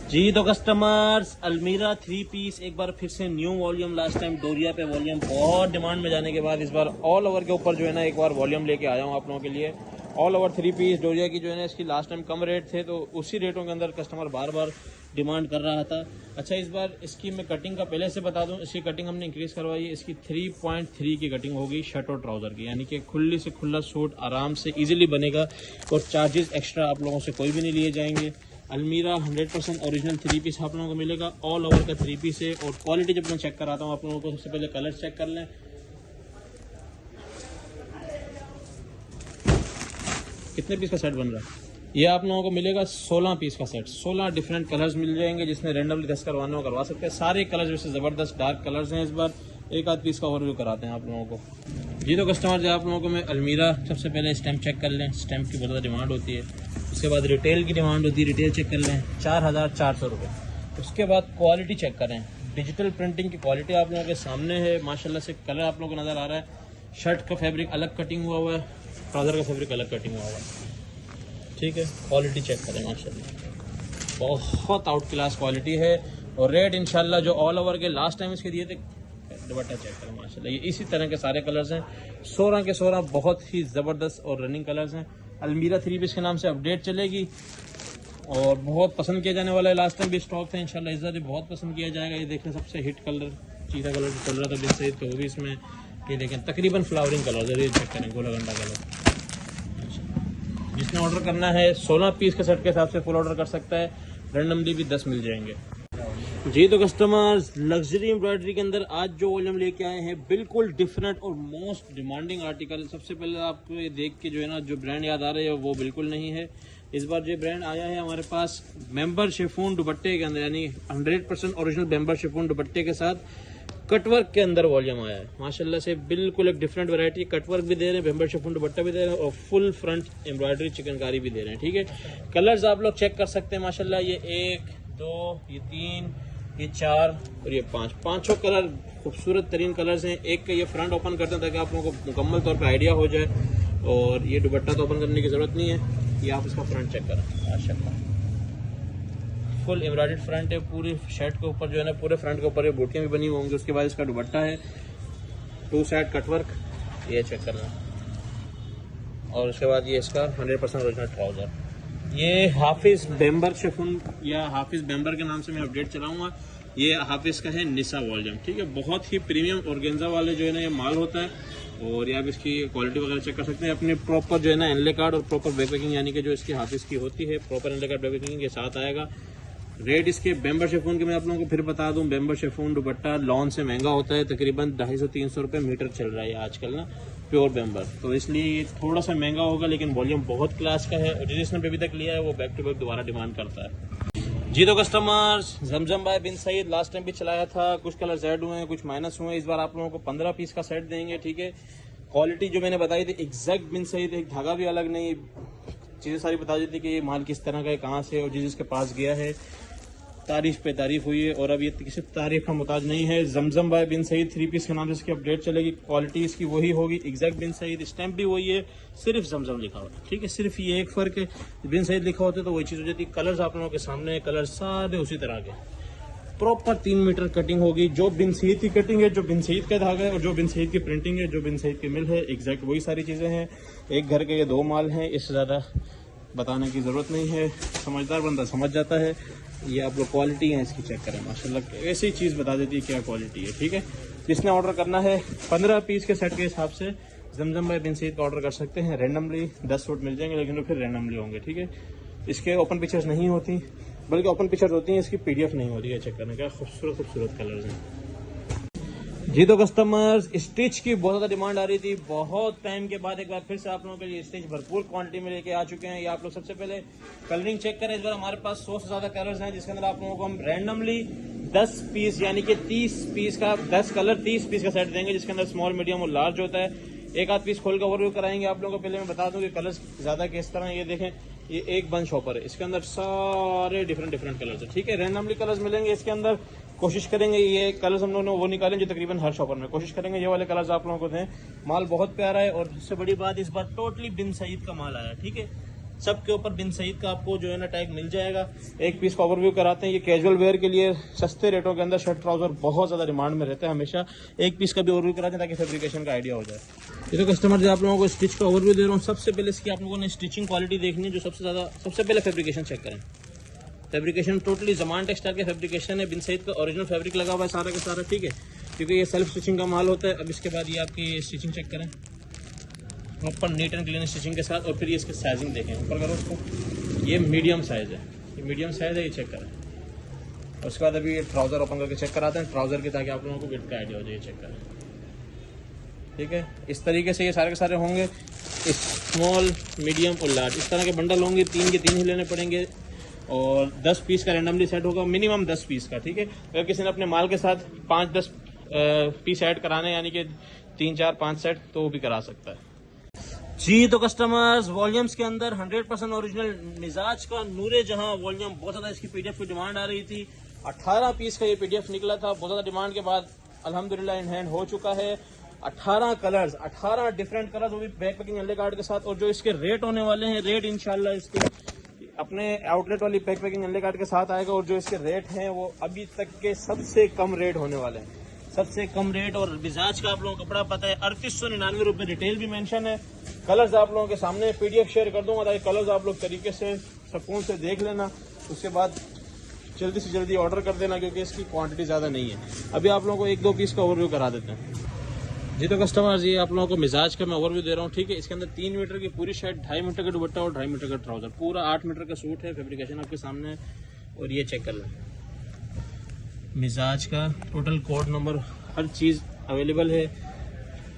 जी। तो कस्टमर्स अलमीरा 3 पीस एक बार फिर से न्यू वॉल्यूम। लास्ट टाइम डोरिया पे वॉल्यूम बहुत डिमांड में जाने के बाद इस बार ऑल ओवर के ऊपर जो है ना एक बार वॉल्यूम लेके आया हूँ आप लोगों के लिए। ऑल ओवर 3 पीस डोरिया की जो है ना इसकी लास्ट टाइम कम रेट थे, तो उसी रेटों के अंदर कस्टमर बार बार डिमांड कर रहा था। अच्छा, इस बार इसकी मैं कटिंग का पहले से बता दूं, इसकी कटिंग हमने इंक्रीज़ करवाई है। इसकी 3.3 की कटिंग होगी शर्ट और ट्राउज़र की, यानी कि खुली से खुला सूट आराम से इजीली बनेगा। और चार्जेस एक्स्ट्रा आप लोगों से कोई भी नहीं लिए जाएंगे। अलमीरा 100% ओरिजिनल 3 पीस आप लोगों को मिलेगा। ऑल ओवर का 3 पीस है। और क्वालिटी जब मैं चेक कराता हूँ आप लोगों को, सबसे पहले कलर चेक कर लें। कितने पीस का सेट बन रहा है? ये आप लोगों को मिलेगा 16 पीस का सेट। 16 डिफरेंट कलर्स मिल जाएंगे। जिसने रैंडमली 10 करवाना हो करवा सकते हैं। सारे कलर्स वैसे ज़बरदस्त डार्क कलर्स हैं। इस बार एक आध पीस का ओवरव्यू कराते हैं आप लोगों को जी। तो कस्टमर जो आप लोगों को मैं अलमीरा सबसे पहले स्टैम्प चेक कर लें। स्टैम्प की बहुत ज़्यादा डिमांड होती है। उसके बाद रिटेल की डिमांड होती है। रिटेल चेक कर लें 4400 रुपये। उसके बाद क्वालिटी चेक करें। डिजिटल प्रिंटिंग की क्वालिटी आप लोगों के सामने है। माशाल्लाह से कलर आप लोगों को नज़र आ रहा है। शर्ट का फैब्रिक अलग कटिंग हुआ है, ट्राउज़र का फैब्रिक अलग कटिंग हुआ है। ठीक है, क्वालिटी चेक करें माशाल्लाह, बहुत आउट क्लास क्वालिटी है। और रेट इंशाल्लाह जो ऑल ओवर के लास्ट टाइम इसके दिए थे, दुपट्टा चेक करें माशाल्लाह। ये इसी तरह के सारे कलर्स हैं। 16 के 16 बहुत ही ज़बरदस्त और रनिंग कलर्स हैं। अलमीरा 3 पीस के नाम से अपडेट चलेगी और बहुत पसंद किया जाने वाला है। लास्ट टाइम भी स्टॉक था, इंशाल्लाह इस बार भी बहुत पसंद किया जाएगा। ये देखें सबसे हिट कलर चीता कलर चल रहा था बिल्कुल, तो भी इसमें ये देखें तकरीबन फ्लावरिंग कलर। ये चेक करें गोला गंडा कलर। जिसने ऑर्डर करना है 16 पीस के सेट के हिसाब से फुल ऑर्डर कर सकता है। रैंडमली भी 10 मिल जाएंगे। जी तो कस्टमर्स, लग्जरी एम्ब्रॉयडरी के अंदर आज जो वॉल्यूम लेके आए हैं बिल्कुल डिफरेंट और मोस्ट डिमांडिंग आर्टिकल। सबसे पहले आपको ये देख के जो है ना जो ब्रांड याद आ रहा है वो बिल्कुल नहीं है। इस बार जो ब्रांड आया है हमारे पास मेंबर शिफॉन दुपट्टे के अंदर, यानी 100% ओरिजिनल मेंबर शिफॉन दुपट्टे के साथ कटवर्क के अंदर वॉल्यूम आया है। माशाल्लाह से बिल्कुल एक डिफरेंट वैरायटी, कटवर्क भी दे रहे हैं, मेंबर शिफॉन दुपट्टा भी दे रहे हैं और फुल फ्रंट एम्ब्रॉयडरी चिकनकारी भी दे रहे हैं। ठीक है, कलर्स आप लोग चेक कर सकते हैं। माशाल्लाह ये 1 2 ये 3 ये 4 और ये 5, पांचों कलर खूबसूरत तरीन कलर्स हैं। एक का ये फ्रंट ओपन करते हैं ताकि आप लोगों को मुकम्मल तौर पे आइडिया हो जाए, और ये दुपट्टा तो ओपन करने की जरूरत नहीं है। ये आप इसका फ्रंट चेक करें, माशाल्लाह फुल एम्ब्रॉयडर्ड फ्रंट है। पूरी शर्ट के ऊपर जो है ना, पूरे फ्रंट के ऊपर ये बूटियां भी बनी हुई होंगी। उसके बाद इसका दुपट्टा है 2 साइड कटवर्क, ये चेक करना। और उसके बाद ये इसका 100% ओरिजिनल ट्राउजर। ये हाफिज बेम्बर शिफॉन या हाफिज बेम्बर के नाम से मैं अपडेट चलाऊंगा। ये हाफिज का है निसा वॉल्यूम। ठीक है, बहुत ही प्रीमियम ऑर्गेन्जा वाले जो है ना ये माल होता है। और ये आप इसकी क्वालिटी वगैरह चेक कर सकते हैं। अपनी प्रॉपर जो है ना एनले कार्ड और प्रॉपर बैक पैकिंग, यानी कि जो इसकी हाफिज की होती है प्रॉपर एनले कार्ड बैक पैकिंग के साथ आएगा। रेट इसके बेम्बर शिफॉन के मैं आप लोगों को फिर बता दूं, बेम्बर शिफॉन दुपट्टा लॉन से महंगा होता है, तकरीबन 250-300 रुपये मीटर चल रहा है आजकल ना प्योर बेम्बर, तो इसलिए ये थोड़ा सा महंगा होगा, लेकिन वॉल्यूम बहुत क्लास का है। और जिसने अभी तक लिया है वो बैक टू बैक दोबारा डिमांड करता है। जी तो कस्टमर्स, जमजम बाय बिन सईद लास्ट टाइम भी चलाया था, कुछ कलर ऐड हुए हैं, कुछ माइनस हुए हैं। इस बार आप लोगों को 15 पीस का सेट देंगे। ठीक है, क्वालिटी जो मैंने बताई थी एग्जैक्ट बिन सईद, एक धागा भी अलग नहीं, चीज़ें सारी बता दी थी कि ये माल किस तरह का है, कहाँ से और जिसके पास गया है। तारीफ पे तारीफ हुई है, और अब ये किसी तारीफ का मुताज नहीं है। जमजम बाय बिन सईद 3 पीस के नाम से इसकी अपडेट चलेगी। क्वालिटी इसकी वही होगी, एग्जैक्ट बिन सईद, स्टैंप भी वही है, सिर्फ जमजम लिखा हुआ है। ठीक है, सिर्फ ये एक फर्क है, बिन सईद लिखा होता तो वही चीज़ हो जाती। कलर्स आप लोगों के सामने, कलर सारे उसी तरह के, प्रॉपर 3 मीटर कटिंग होगी। जो बिन सईद की कटिंग है, जो बिन सईद का धागा है, और जो बिन सईद की प्रिंटिंग है, जो बिन सईद की मिल है, एग्जैक्ट वही सारी चीज़ें हैं। एक घर के ये 2 माल हैं, इससे ज़्यादा बताने की ज़रूरत नहीं है, समझदार बंदा समझ जाता है। ये आप लोग क्वालिटी है इसकी चेक करें, माशाल्लाह ऐसी चीज़ बता देती है क्या क्वालिटी है। ठीक है, जिसने ऑर्डर करना है 15 पीस के सेट के हिसाब से जमजम बाय बिन सईद का ऑर्डर कर सकते हैं। रैंडमली 10 सूट मिल जाएंगे, लेकिन वो फिर रैंडमली होंगे। ठीक है, इसके ओपन पिक्चर्स नहीं होती, बल्कि ओपन पिक्चर्स होती हैं, इसकी PDF नहीं होती है। चेक करने का खूबसूरत खूबसूरत कलर्स हैं। जी तो कस्टमर्स, स्टिच की बहुत ज़्यादा डिमांड आ रही थी, बहुत टाइम के बाद एक बार फिर से आप लोगों के लिए स्टिच भरपूर क्वांटिटी में लेके आ चुके हैं। ये आप लोग सबसे पहले कलरिंग चेक करें। इस बार हमारे पास 100 से ज़्यादा कलर्स हैं, जिसके अंदर आप लोगों को हम रैंडमली 10 पीस यानी कि 30 पीस का 10 कलर 30 पीस का सेट देंगे, जिसके अंदर स्मॉल मीडियम और लार्ज होता है। एक आध पीस खोल कर ओवरव्यू कराएंगे आप लोगों को। पहले मैं बता दूं कि कलर्स ज़्यादा किस तरह, ये देखें, ये एक बंच हॉपर है, इसके अंदर सारे डिफरेंट कलर्स है। ठीक है, रैंडमली कलर्स मिलेंगे इसके अंदर। कोशिश करेंगे ये कलर्स हम लोगों ने वो निकालें जो तकरीबन हर शॉपर में, कोशिश करेंगे ये वाले कलर्स आप लोगों को दें। माल बहुत प्यारा है, और सबसे बड़ी बात इस बार टोटली बिन सईद का माल आया। ठीक है, सबके ऊपर बिन सईद का आपको जो है ना टैग मिल जाएगा। एक पीस का ओवरव्यू कराते हैं। ये कैजुअल वेयर के लिए सस्ते रेटों के अंदर शर्ट ट्राउजर बहुत ज्यादा डिमांड में रहता है हमेशा। एक पीस का भी ओवरव्यू कराते हैं ताकि फैब्रिकेशन का आइडिया हो जाए। ये तो कस्टमर जो आप लोगों को स्टिच का ओवरव्यू दे रहा हूँ, सबसे पहले इसकी आप लोगों ने स्टिचिंग क्वालिटी देखनी है। जो सबसे पहले फैब्रिकेशन चेक करें। फैब्रिकेशन टोटली जमान टेक्सटाइल का फैब्रिकेशन है, बिन सईद का ओरिजिनल फैब्रिक लगा हुआ है सारा का सारा। ठीक है, क्योंकि ये सेल्फ स्टिचिंग का माल होता है। अब इसके बाद ये आपकी स्टिचिंग चेक करें, proper neat and clean stitching के साथ। और फिर ये इसके साइजिंग देखें, ऊपर करो उसको, ये मीडियम साइज है, ये मीडियम साइज है, ये चेक करें। उसके बाद अभी ये ट्राउजर ओपन करके चेक कराते हैं ट्राउजर की, ताकि आप लोगों को विड्थ का आइडिया हो जाए। चेक करें, ठीक है, इस तरीके से ये सारे के सारे होंगे। स्मॉल, मीडियम और लार्ज इस तरह के बंडल होंगे, 3 के 3 ही लेने पड़ेंगे। और 10 पीस का रैंडमली सेट होगा, मिनिमम 10 पीस का। ठीक है, अगर किसी ने अपने माल के साथ 5-10 पीस ऐड कराने, यानी कि 3, 4, 5 सेट, तो वो भी करा सकता है। जी तो कस्टमर्स, वॉल्यूम्स के अंदर 100% ओरिजिनल मिजाज का नूरे जहां वॉल्यूम, बहुत ज्यादा इसकी PDF की डिमांड आ रही थी। 18 पीस का ये PDF निकला था, बहुत ज्यादा डिमांड के बाद अल्हम्दुलिल्लाह इन हैंड हो चुका है। 18 कलर्स, 18 डिफरेंट कलर्स, वो भी बैक पैकिंग एनले कार्ड के साथ। और जो इसके रेट होने वाले हैं, रेट इंशाल्लाह इसके अपने आउटलेट वाली बैक पैकिंग एनले कार्ड के साथ आएगा। और जो इसके रेट हैं वो अभी तक के सबसे कम रेट होने वाले हैं, सबसे कम रेट। और मिजाज का आप लोगों को कपड़ा पता है, 3899 रुपये रिटेल भी मेंशन है। कलर्स आप लोगों के सामने PDF शेयर कर दूंगा, ताकि कलर्स आप लोग तरीके से सुकून से देख लेना। उसके बाद जल्दी से जल्दी ऑर्डर कर देना, क्योंकि इसकी क्वांटिटी ज़्यादा नहीं है। अभी आप लोगों को 1-2 पीस का ओवरव्यू करा देते हैं। जी तो कस्टमर्स, ये आप लोगों को मिजाज का मैं ओवरव्यू दे रहा हूँ। ठीक है, इसके अंदर 3 मीटर की पूरी शर्ट, 2.5 मीटर का दुपट्टा और 2.5 मीटर का ट्राउजर, पूरा 8 मीटर का सूट है। फैब्रिकेशन आपके सामने है, और ये चेक कर लें, मिजाज का टोटल कोड नंबर हर चीज़ अवेलेबल है।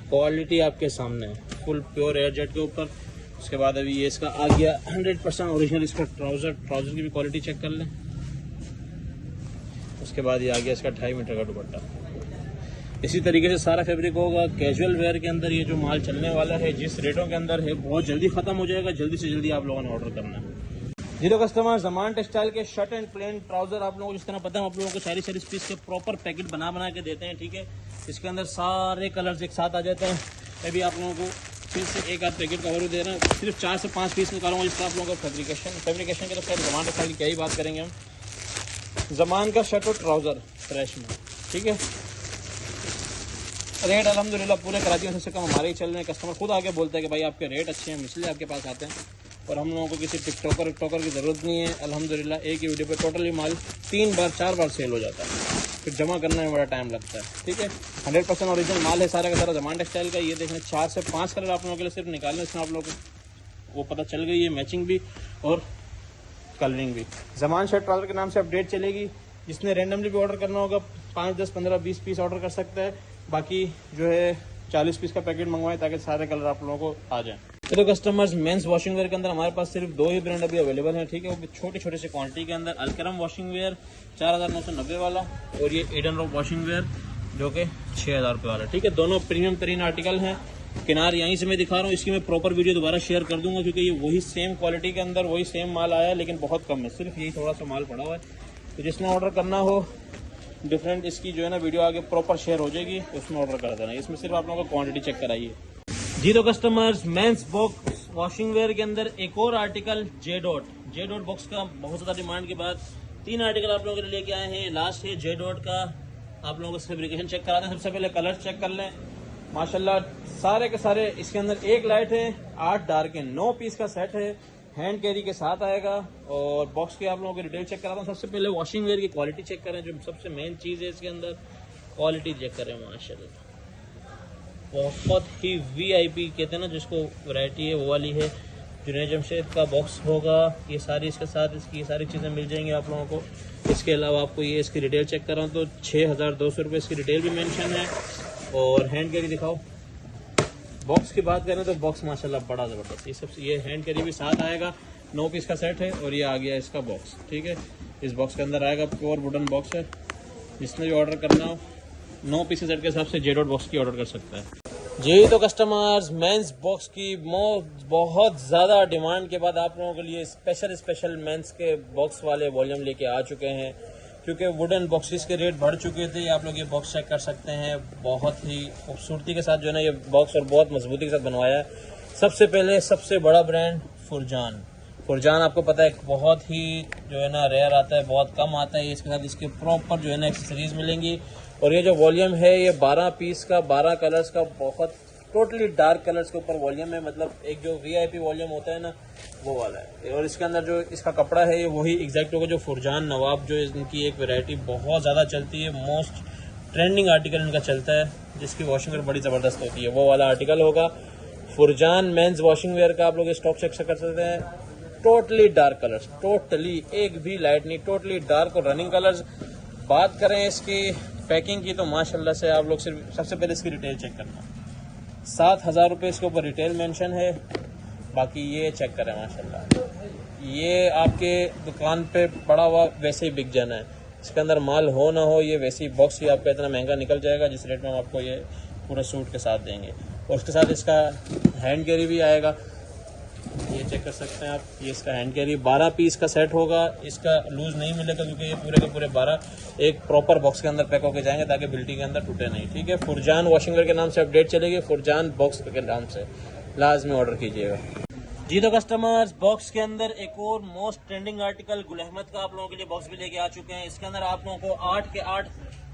क्वालिटी आपके सामने है, फुल प्योर एयर जेट के ऊपर। उसके बाद अभी ये इसका आ गया 100% ओरिजिनल इसका ट्राउज़र की भी क्वालिटी चेक कर लें। उसके बाद ये आ गया इसका 2.5 मीटर का दुपट्टा। इसी तरीके से सारा फैब्रिक होगा। कैजुअल वेयर के अंदर ये जो माल चलने वाला है, जिस रेटों के अंदर है, बहुत जल्दी ख़त्म हो जाएगा। जल्दी से जल्दी आप लोगों ने ऑर्डर करना है। जीरो कस्टमर ज़मान टेक्सटाइल के शर्ट एंड प्लेन ट्राउज़र आप लोगों को जिस तरह पता है, हम आप लोगों को 40 पीस के प्रॉपर पैकेट बना के देते हैं। ठीक है, इसके अंदर सारे कलर्स एक साथ आ जाते हैं। मैं भी आप लोगों को फिर से एक आध पैकेट कवर दे रहा हूँ। सिर्फ 4 से 5 पीस निकालूंगा जिसका आप लोगों को फैब्रिकेशन के तो ज़मान टेक्सटाइल की क्या ही बात करेंगे हम। ज़मान का शर्ट और ट्राउज़र फ्रेश में, ठीक है। रेट अल्हम्दुलिल्लाह पूरे कराची में सबसे कम हमारे ही चल रहे हैं। कस्टमर खुद आके बोलता है कि भाई आपके रेट अच्छे हैं, इसलिए आपके पास आते हैं। और हम लोगों को किसी टिकटॉकर की ज़रूरत नहीं है। अल्हम्दुलिल्लाह एक ही वीडियो पे टोटली माल 3 बार 4 बार सेल हो जाता है, फिर जमा करने में बड़ा टाइम लगता है। ठीक है, 100% ओरिजिनल माल है सारा का सारा ज़मान टेक्सटाइल का। ये देखें 4 से 5 कलर आप लोगों के लिए सिर्फ निकालने, इसमें आप लोगों को वो पता चल गई है, मैचिंग भी और कलरिंग भी। ज़मान शर्ट ट्राउज़र के नाम से अपडेट चलेगी। जिसने रैंडमली भी ऑर्डर करना होगा 5, 10, 15, 20 पीस ऑर्डर कर सकता है। बाकी जो है 40 पीस का पैकेट मंगवाएं ताकि सारे कलर आप लोगों को आ जाएं। तो कस्टमर्स मेंस वॉशिंग वेयर के अंदर हमारे पास सिर्फ 2 ही ब्रांड अभी अवेलेबल हैं। ठीक है, वो भी छोटे से क्वांटिटी के अंदर। अलकरम वॉशिंग वेयर 4990 वाला, और ये ईडन रॉक वॉशिंग वेयर जो कि 6000 रुपये वाला। ठीक है, दोनों प्रीमियम तरीन आर्टिकल हैं। किनार यहीं से मैं दिखा रहा हूँ, इसकी मैं प्रॉपर वीडियो दोबारा शेयर कर दूंगा क्योंकि ये वही सेम क्वालिटी के अंदर वही सेम माल आया है, लेकिन बहुत कम है। सिर्फ यही थोड़ा सा माल पड़ा हुआ है। तो जिसने ऑर्डर करना हो डिफरेंट, इसकी जो है ना वीडियो आगे प्रॉपर शेयर हो जाएगी, उसमें ऑर्डर कर देना। इसमें सिर्फ आप लोगों को क्वांटिटी चेक कराइए। जी तो customers, mens box washing wear के अंदर एक और आर्टिकल जे डॉट बॉक्स का बहुत ज़्यादा डिमांड के बाद 3 आर्टिकल आप लोगों के लिए लेके आए हैं। लास्ट है जे डॉट का। आप लोगों को फैब्रिकेशन चेक करा दें। सबसे पहले कलर चेक कर लें। माशाल्लाह सारे के सारे इसके अंदर 1 लाइट है, 8 डार्क है, 9 पीस का सेट है। हैंड कैरी के साथ आएगा। और बॉक्स की आप लोगों की डिटेल चेक कराता हूँ। सबसे पहले वॉशिंग वेयर की क्वालिटी चेक करें, जो सबसे मेन चीज़ है इसके अंदर। क्वालिटी चेक करें, माशाल्लाह बहुत ही वीआईपी कहते हैं ना जिसको, वैरायटी है वो वाली है। जुनैद जमशेद का बॉक्स होगा, ये सारी इसके साथ इसकी ये सारी चीज़ें मिल जाएंगी आप लोगों को। इसके अलावा आपको ये इसकी डिटेल चेक कर रहा हूँ तो 6200 रुपये इसकी डिटेल भी मेंशन है। और हैंड कैरी दिखाओ। बॉक्स की बात करें तो बॉक्स माशाल्लाह बड़ा ज़बरदस्त। ये सबसे ये हैंड कैरी भी साथ आएगा। 9 पीस का सेट है और ये आ गया इसका बॉक्स। ठीक है, इस बॉक्स के अंदर आएगा, प्योर वुडन बॉक्स है। जिसने भी ऑर्डर करना हो 9 पीस के सेट के हिसाब से जे डॉट बॉक्स की ऑर्डर कर सकता है। जी तो कस्टमर्स, मेंस बॉक्स की बहुत ज़्यादा डिमांड के बाद आप लोगों के लिए स्पेशल मेंस के बॉक्स वाले वॉल्यूम लेके आ चुके हैं। क्योंकि वुडन बॉक्सेस के रेट बढ़ चुके थे। आप लोग ये बॉक्स चेक कर सकते हैं। बहुत ही खूबसूरती के साथ जो है ना ये बॉक्स, और बहुत मजबूती के साथ बनवाया है। सबसे पहले सबसे बड़ा ब्रांड फुरजान आपको पता है बहुत ही जो है ना रेयर आता है, बहुत कम आता है। इसके साथ इसके प्रॉपर जो है ना एक्सेसरीज मिलेंगी। और ये जो वॉल्यूम है ये 12 पीस का, 12 कलर्स का, बहुत टोटली डार्क कलर्स के ऊपर वॉल्यूम है। मतलब एक जो वीआईपी वॉल्यूम होता है ना वो वाला है। और इसके अंदर जो इसका कपड़ा है ये वही एग्जैक्ट होगा जो फुरजान नवाब, जो इनकी एक वैरायटी बहुत ज़्यादा चलती है, मोस्ट ट्रेंडिंग आर्टिकल इनका चलता है, जिसकी वॉशिंग वेयर बड़ी ज़बरदस्त होती है, वो वाला आर्टिकल होगा। फुरजान मेंस वॉशिंग वेयर का आप लोग स्टॉक चेक कर सकते हैं। टोटली डार्क कलर्स, टोटली एक भी लाइट नहीं, टोटली डार्क और रनिंग कलर्स। बात करें इसकी पैकिंग की तो माशाल्लाह से आप लोग सिर्फ सबसे पहले इसकी रिटेल चेक करना। 7000 रुपये इसके ऊपर रिटेल मेंशन है। बाकी ये चेक करें, माशाल्लाह ये आपके दुकान पे पड़ा हुआ वैसे ही बिक जाना है। इसके अंदर माल हो ना हो, ये वैसे ही बॉक्स ही आपका इतना महंगा निकल जाएगा जिस रेट में हम आपको ये पूरे सूट के साथ देंगे। और उसके साथ इसका हैंड कैरी भी आएगा, ये चेक कर सकते हैं आप। ये इसका हैंड कैरी 12 पीस का सेट होगा। इसका लूज नहीं मिलेगा क्योंकि ये पूरे के पूरे 12 एक प्रॉपर बॉक्स के अंदर पैक होकर जाएंगे ताकि बिल्टी के अंदर टूटे नहीं। ठीक है, फुरजान वॉशिंग वेयर के नाम से अपडेट चलेगी। फुरजान बॉक्स के नाम से लाजमी ऑर्डर कीजिएगा। जी तो कस्टमर्स, बॉक्स के अंदर एक और most trending article Gul Ahmed का आप लोगों के लिए बॉक्स भी लेके आ चुके हैं। इसके अंदर आप लोगों को 8 के 8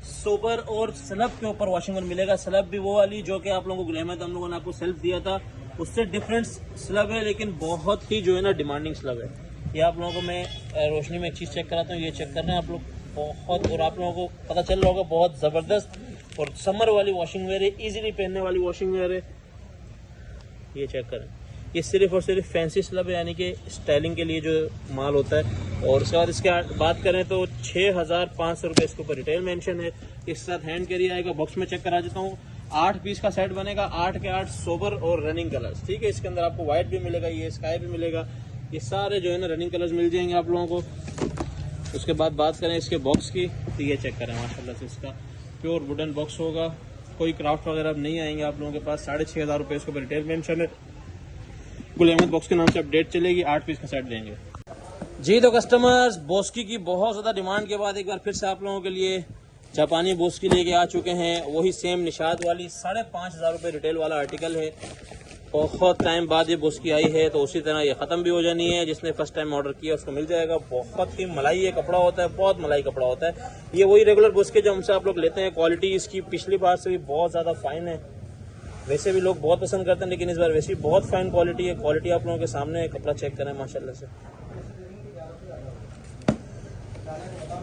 सोबर और स्लब के ऊपर वॉशिंग वेयर मिलेगा। स्लब भी वो वाली जो कि आप लोगों को गुल अहमद हम लोगों ने आपको सेल्फ दिया था, उससे डिफरेंट स्लब है, लेकिन बहुत ही जो है ना डिमांडिंग स्लब है। ये आप लोगों को मैं रोशनी में एक चीज़ चेक कराता हूँ, ये चेक कर रहे हैं आप लोग बहुत, और आप लोगों को पता चल रहा होगा बहुत ज़बरदस्त और समर वाली वॉशिंग वेयर है, इजीली पहनने वाली वॉशिंग वेयर है। ये चेक करें, ये सिर्फ और सिर्फ फैंसी स्लब है, यानी कि स्टाइलिंग के लिए जो माल होता है। और उसके बाद इसके बात करें तो 6500 रुपये इसके ऊपर रिटेल मेंशन है। इसके साथ हैंड कैरी आएगा। बॉक्स में चेक करा देता हूँ, 8 पीस का सेट बनेगा, 8 के 8 सोबर और रनिंग कलर्स, ठीक है। इसके अंदर आपको व्हाइट भी मिलेगा, ये स्काई भी मिलेगा, ये सारे जो है ना रनिंग कलर्स मिल जाएंगे आप लोगों को। उसके बाद बात करें इसके बॉक्स की, तो ये चेक करें माशाल्लाह से इसका प्योर वुडन बॉक्स होगा, कोई क्राफ्ट वगैरह नहीं आएंगे आप लोगों के पास। 6500 रुपये इसके ऊपर रिटेल मेंशन है। गुल अहमद बॉक्स के नाम से अपडेट चलेगी, 8 पीस का सेट देंगे जी। तो कस्टमर्स बोस्की की बहुत ज़्यादा डिमांड के बाद एक बार फिर से आप लोगों के लिए जापानी बोस्की लेके आ चुके हैं। वही सेम निशात वाली 5500 रुपये रिटेल वाला आर्टिकल है। बहुत टाइम बाद ये बोस्की आई है, तो उसी तरह ये ख़त्म भी हो जानी है। जिसने फर्स्ट टाइम ऑर्डर किया उसको मिल जाएगा। बहुत ही मलाई ये कपड़ा होता है, बहुत मलाई कपड़ा होता है। ये वही रेगुलर बोस्की जो हमसे आप लोग लेते हैं। क्वालिटी इसकी पिछली बार से भी बहुत ज़्यादा फाइन है। वैसे भी लोग बहुत पसंद करते हैं, लेकिन इस बार वैसे भी बहुत फाइन क्वालिटी है। क्वालिटी आप लोगों के सामने है, कपड़ा चेक करें माशाल्लाह से।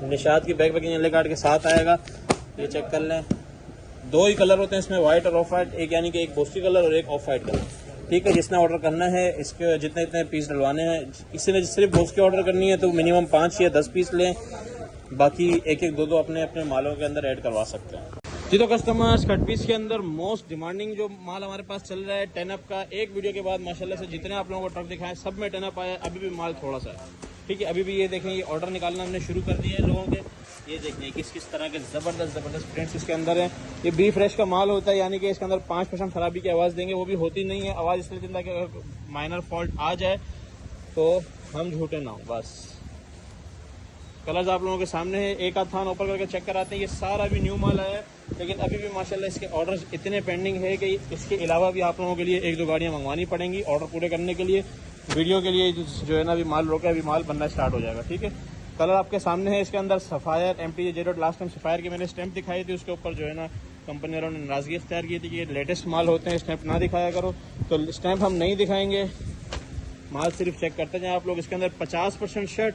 निशात की बैक पैकिंग येलो कार्ड के साथ आएगा, ये चेक कर लें। 2 ही कलर होते हैं इसमें, व्हाइट और ऑफ व्हाइट, एक यानी कि एक बोस्की कलर और एक ऑफ व्हाइट कलर, ठीक है। जिसने ऑर्डर करना है इसके जितने पीस डलवाने हैं, किसी ने सिर्फ बोस्की ऑर्डर करनी है तो मिनिमम 5 या 10 पीस लें, बाकी एक 2 अपने अपने मालों के अंदर ऐड करवा सकते हैं जी। तो कस्टमर्स कट पीस के अंदर मोस्ट डिमांडिंग जो माल हमारे पास चल रहा है 10 अप का। एक वीडियो के बाद माशाल्लाह से जितने आप लोगों को ट्रक दिखाएं सब में 10 अप आया। अभी भी माल थोड़ा सा है, ठीक है। अभी भी ये देखें, ये ऑर्डर निकालना हमने शुरू कर दिया है लोगों के। ये देखें किस तरह के ज़बरदस्त प्रिंट्स इसके अंदर हैं। ये बी फ्रेश का माल होता है, यानी कि इसके अंदर 5% खराबी की आवाज़ देंगे, वो भी होती नहीं है। आवाज़ इसलिए देता है कि अगर माइनर फॉल्ट आ जाए तो हम झूठे ना हो बस। कलर्स आप लोगों के सामने है, एक आध थान ऊपर करके चेक कराते हैं। ये सारा भी न्यू माल आया है, लेकिन अभी भी माशाल्लाह इसके ऑर्डर्स इतने पेंडिंग है कि इसके अलावा भी आप लोगों के लिए 1-2 गाड़ियाँ मंगवानी पड़ेंगी ऑर्डर पूरे करने के लिए। वीडियो के लिए जो है ना अभी माल रोका है, अभी माल बनना स्टार्ट हो जाएगा, ठीक है। कलर आपके सामने है। इसके अंदर sapphire MTJ Z, last time sapphire की मैंने स्टैंप दिखाई थी, उसके ऊपर जो है ना कंपनी वालों ने नाराज़गी इख्तियार की थी कि ये लेटेस्ट माल होते हैं, स्टैंप ना दिखाया करो। तो स्टैंप हम नहीं दिखाएंगे, माल सिर्फ चेक करते जाएं आप लोग। इसके अंदर 50% शर्ट,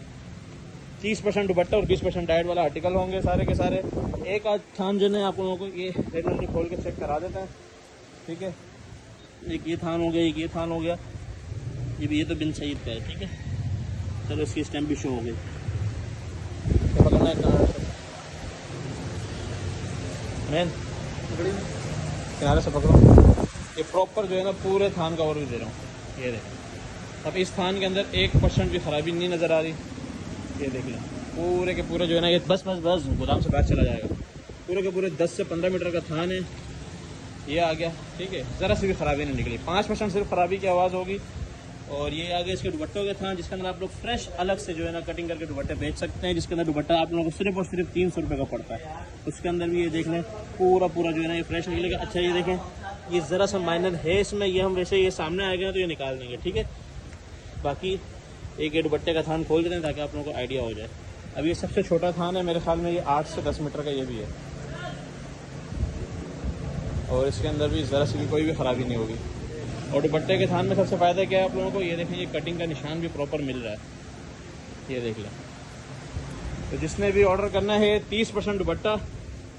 30% दुपट्टा और 20% डाइट वाला आर्टिकल होंगे सारे के सारे। एक आध थान जो है आप लोगों को ये रेगुलरली खोल के चेक करा देते हैं, ठीक है। एक ये थान हो गया, एक ये थान हो गया, ये तो बिन सईद का है, ठीक है। चलो इसकी स्टैम्प भी शो हो गई। तो पकड़ना है मैन, किनारे से पकड़ो। ये प्रॉपर जो है ना पूरे थान का ओवरव्यू दे रहा हूँ, ये देखें। अब इस थान के अंदर 1% भी खराबी नहीं नज़र आ रही, ये देख लें। पूरे के पूरे जो है ना, ये बस गोदाम से बाहर चला जाएगा। पूरे के पूरे 10 से 15 मीटर का थान है, ये आ गया, ठीक है। ज़रा सी भी खराबी नहीं निकली। 5% सिर्फ खराबी की आवाज़ होगी। और ये आगे इसके दुपट्टों के थान, जिसके अंदर आप लोग फ्रेश अलग से जो है ना कटिंग करके दुपट्टे बेच सकते हैं, जिसके अंदर दुपट्टा आप लोगों को सिर्फ और सिर्फ 300 रुपये का पड़ता है। उसके अंदर भी ये देख लें पूरा जो है ना ये फ्रेश निकलेगा। अच्छा ये देखें, ये ज़रा सा माइनर है इसमें, ये हम वैसे ये सामने आ गए तो ये निकाल देंगे, ठीक है। बाकी एक ये दुपट्टे का थान खोल देते हैं ताकि आप लोगों को आइडिया हो जाए। अब ये सबसे छोटा थान है मेरे ख्याल में, ये 8 से 10 मीटर का ये भी है। और इसके अंदर भी ज़रा सी भी कोई भी ख़राबी नहीं होगी। और दुपट्टे के थान में सबसे फ़ायदा क्या है आप लोगों को, ये देखें, ये कटिंग का निशान भी प्रॉपर मिल रहा है, ये देख लें। तो जिसने भी ऑर्डर करना है 30% दुपट्टा,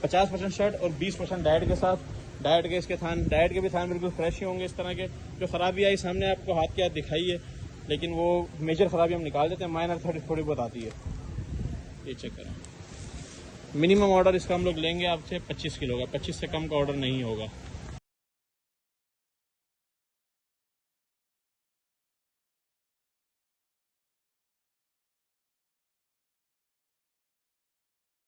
50% शर्ट और 20% डाइट के साथ। डाइट के इसके थान, डाइट के भी थान बिल्कुल फ्रेश ही होंगे इस तरह के। जो ख़राबी आई सामने आपको हाथ के हाथ दिखाई है, लेकिन वो मेजर ख़राबी हम निकाल देते हैं, माइनर थोड़ी बहुत आती है। ये चेक करें। मिनिमम ऑर्डर इसका हम लोग लेंगे आपसे 25 किलो का, 25 से कम का ऑर्डर नहीं होगा।